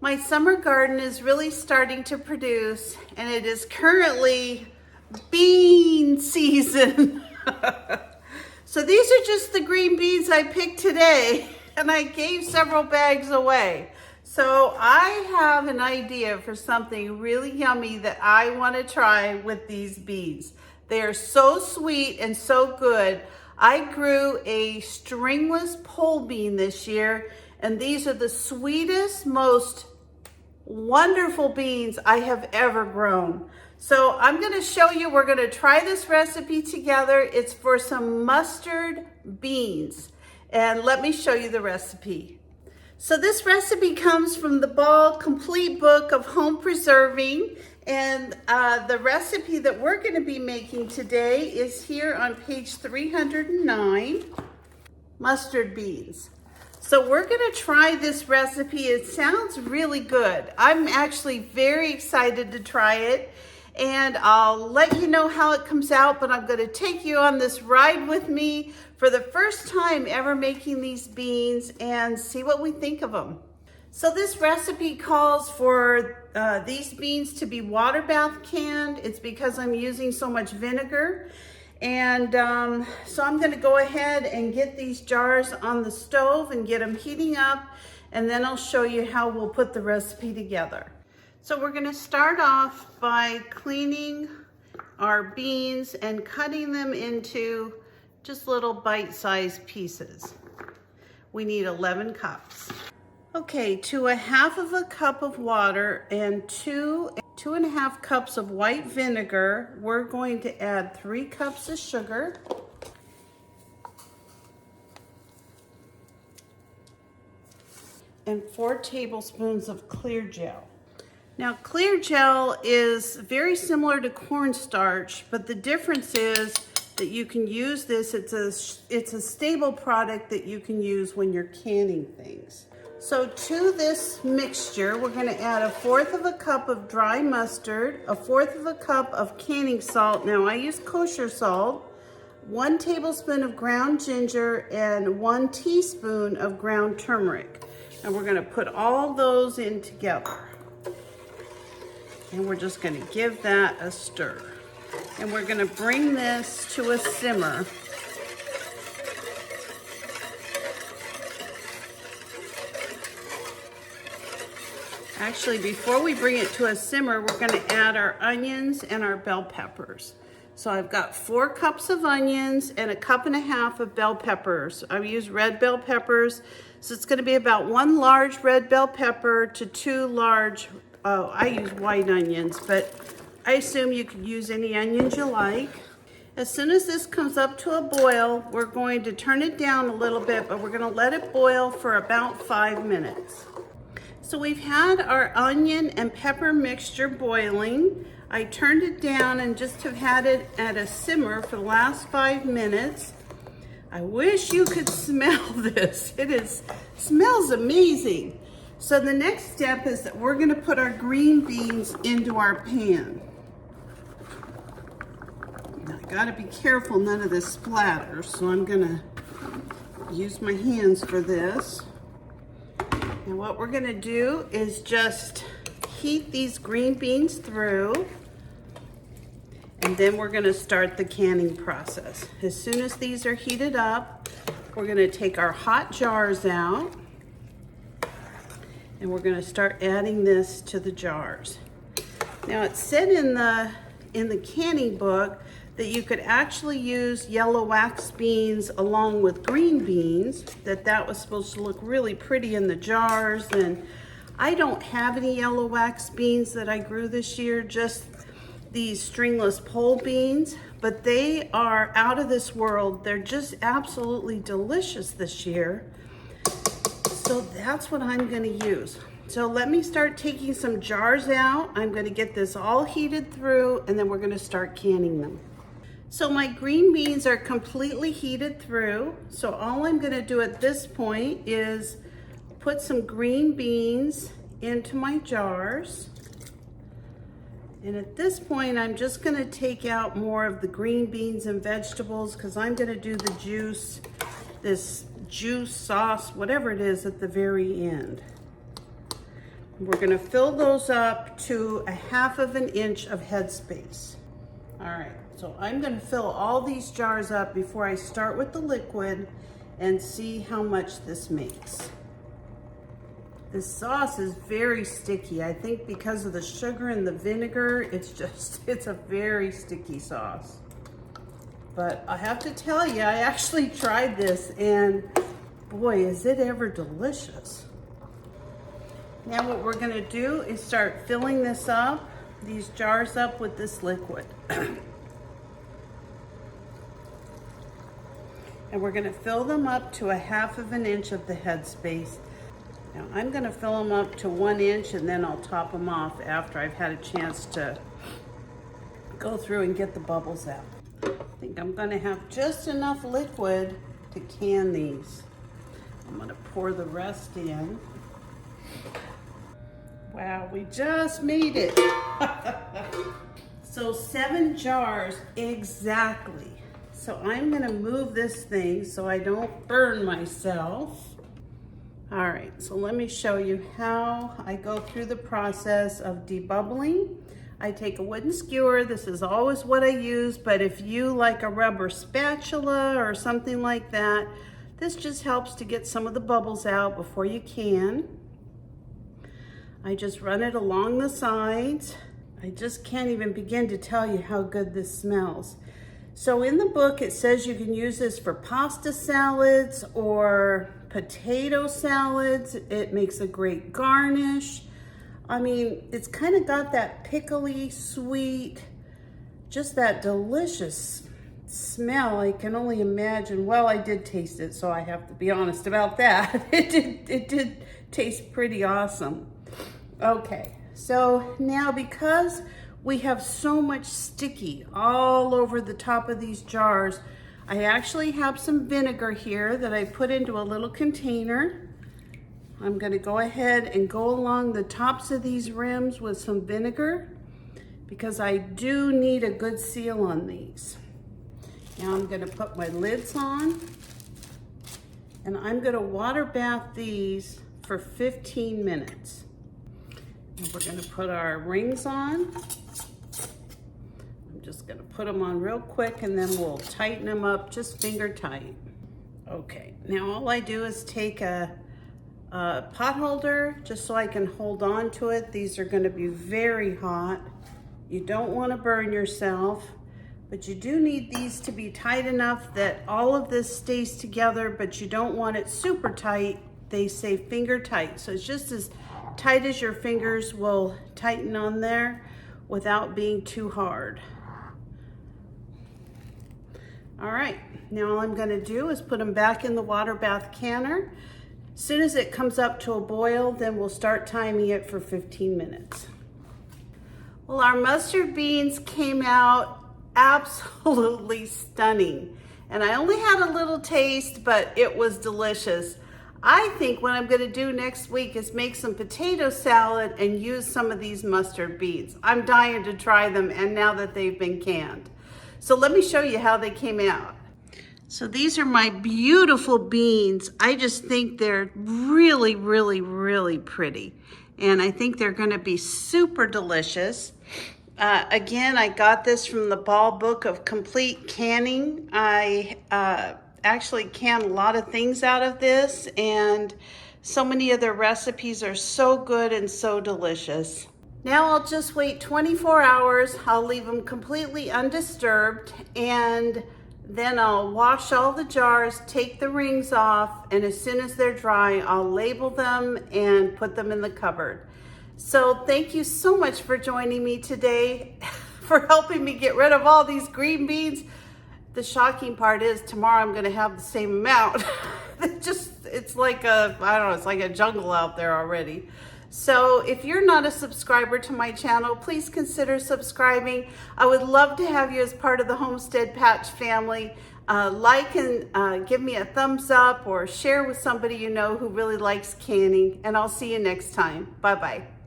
My summer garden is really starting to produce, and it is currently bean season. So these are just the green beans I picked today, and I gave several bags away. So I have an idea for something really yummy that I want to try with these beans. They are so sweet and so good. I grew a stringless pole bean this year, and these are the sweetest, most wonderful beans I have ever grown. So I'm going to show you, we're going to try this recipe together. It's for some mustard beans, and let me show you the recipe. So this recipe comes from the Ball Complete Book of Home Preserving, and the recipe that we're going to be making today is here on page 309, mustard beans. So we're gonna try this recipe. It sounds really good. I'm actually very excited to try it, and I'll let you know how it comes out, but I'm gonna take you on this ride with me for the first time ever making these beans and see what we think of them. So this recipe calls for these beans to be water bath canned. It's because I'm using so much vinegar. And so I'm gonna go ahead and get these jars on the stove and get them heating up, and then I'll show you how we'll put the recipe together. So we're gonna start off by cleaning our beans and cutting them into just little bite-sized pieces. We need 11 cups. Okay, to a half of a cup of water and 2.5 cups of white vinegar, we're going to add 3 cups of sugar, and 4 tablespoons of Clearjel. Now, Clearjel is very similar to cornstarch, but the difference is that you can use this, it's a stable product that you can use when you're canning things. So to this mixture, we're gonna add 1/4 of a cup of dry mustard, 1/4 of a cup of canning salt. Now I use kosher salt, 1 tablespoon of ground ginger, and 1 teaspoon of ground turmeric. And we're gonna put all those in together. And we're just gonna give that a stir. And we're gonna bring this to a simmer. Actually, before we bring it to a simmer, we're gonna add our onions and our bell peppers. So I've got 4 cups of onions and 1.5 cups of bell peppers. I've used red bell peppers, so it's gonna be about 1 large red bell pepper to 2 large, I use white onions, but I assume you could use any onions you like. As soon as this comes up to a boil, we're going to turn it down a little bit, but we're gonna let it boil for about 5 minutes. So we've had our onion and pepper mixture boiling. I turned it down and just have had it at a simmer for the last 5 minutes. I wish you could smell this. Smells amazing. So the next step is that we're gonna put our green beans into our pan. Now, I gotta be careful none of this splatters, so I'm gonna use my hands for this. And what we're gonna do is just heat these green beans through, and then we're gonna start the canning process. As soon as these are heated up, we're gonna take our hot jars out, and we're gonna start adding this to the jars. Now it said in the canning book that you could actually use yellow wax beans along with green beans, that was supposed to look really pretty in the jars. And I don't have any yellow wax beans that I grew this year, just these stringless pole beans, but they are out of this world. They're just absolutely delicious this year. So that's what I'm gonna use. So let me start taking some jars out. I'm gonna get this all heated through, and then we're gonna start canning them. So my green beans are completely heated through. So all I'm gonna do at this point is put some green beans into my jars. And at this point, I'm just gonna take out more of the green beans and vegetables because I'm gonna do the juice this juice, sauce, whatever it is at the very end. We're gonna fill those up to 1/2 inch of headspace. All right, so I'm gonna fill all these jars up before I start with the liquid and see how much this makes. This sauce is very sticky. I think because of the sugar and the vinegar, it's a very sticky sauce. But I have to tell you, I actually tried this and boy, is it ever delicious. Now what we're gonna do is start filling this up, these jars up with this liquid. And we're gonna fill them up to 1/2 inch of the headspace. Now I'm gonna fill them up to 1 inch and then I'll top them off after I've had a chance to go through and get the bubbles out. I think I'm gonna have just enough liquid to can these. I'm gonna pour the rest in. Wow, we just made it. So 7 jars exactly. So I'm gonna move this thing so I don't burn myself. All right, so let me show you how I go through the process of debubbling. I take a wooden skewer. This is always what I use, but if you like a rubber spatula or something like that, this just helps to get some of the bubbles out before you can. I just run it along the sides. I just can't even begin to tell you how good this smells. So in the book, it says you can use this for pasta salads or potato salads. It makes a great garnish. I mean, it's kind of got that pickly, sweet, just that delicious smell. I can only imagine. Well, I did taste it, so I have to be honest about that. It did taste pretty awesome. Okay, so now because we have so much sticky all over the top of these jars, I actually have some vinegar here that I put into a little container. I'm gonna go ahead and go along the tops of these rims with some vinegar because I do need a good seal on these. Now I'm gonna put my lids on and I'm gonna water bath these for 15 minutes. And we're gonna put our rings on. I'm just gonna put them on real quick and then we'll tighten them up just finger tight. Okay, now all I do is take a pot holder just so I can hold on to it. These are gonna be very hot. You don't wanna burn yourself, but you do need these to be tight enough that all of this stays together, but you don't want it super tight. They say finger tight, so it's just as tight as your fingers will tighten on there without being too hard. All right, now all I'm gonna do is put them back in the water bath canner. As soon as it comes up to a boil, then we'll start timing it for 15 minutes. Well, our mustard beans came out absolutely stunning. And I only had a little taste, but it was delicious. I think what I'm gonna do next week is make some potato salad and use some of these mustard beans. I'm dying to try them, and now that they've been canned. So let me show you how they came out. So these are my beautiful beans. I just think they're really, really, really pretty. And I think they're gonna be super delicious. Again, I got this from the Ball Book of Complete Canning. I actually can a lot of things out of this, and so many of their recipes are so good and so delicious. Now I'll just wait 24 hours. I'll leave them completely undisturbed, and then I'll wash all the jars, take the rings off, and as soon as they're dry, I'll label them and put them in the cupboard. So thank you so much for joining me today, for helping me get rid of all these green beans. The shocking part is tomorrow I'm gonna have the same amount. It's like a, I don't know, it's like a jungle out there already. So if you're not a subscriber to my channel, please consider subscribing. I would love to have you as part of the Homestead Patch family. Like and give me a thumbs up or share with somebody you know who really likes canning, and I'll see you next time. Bye-bye.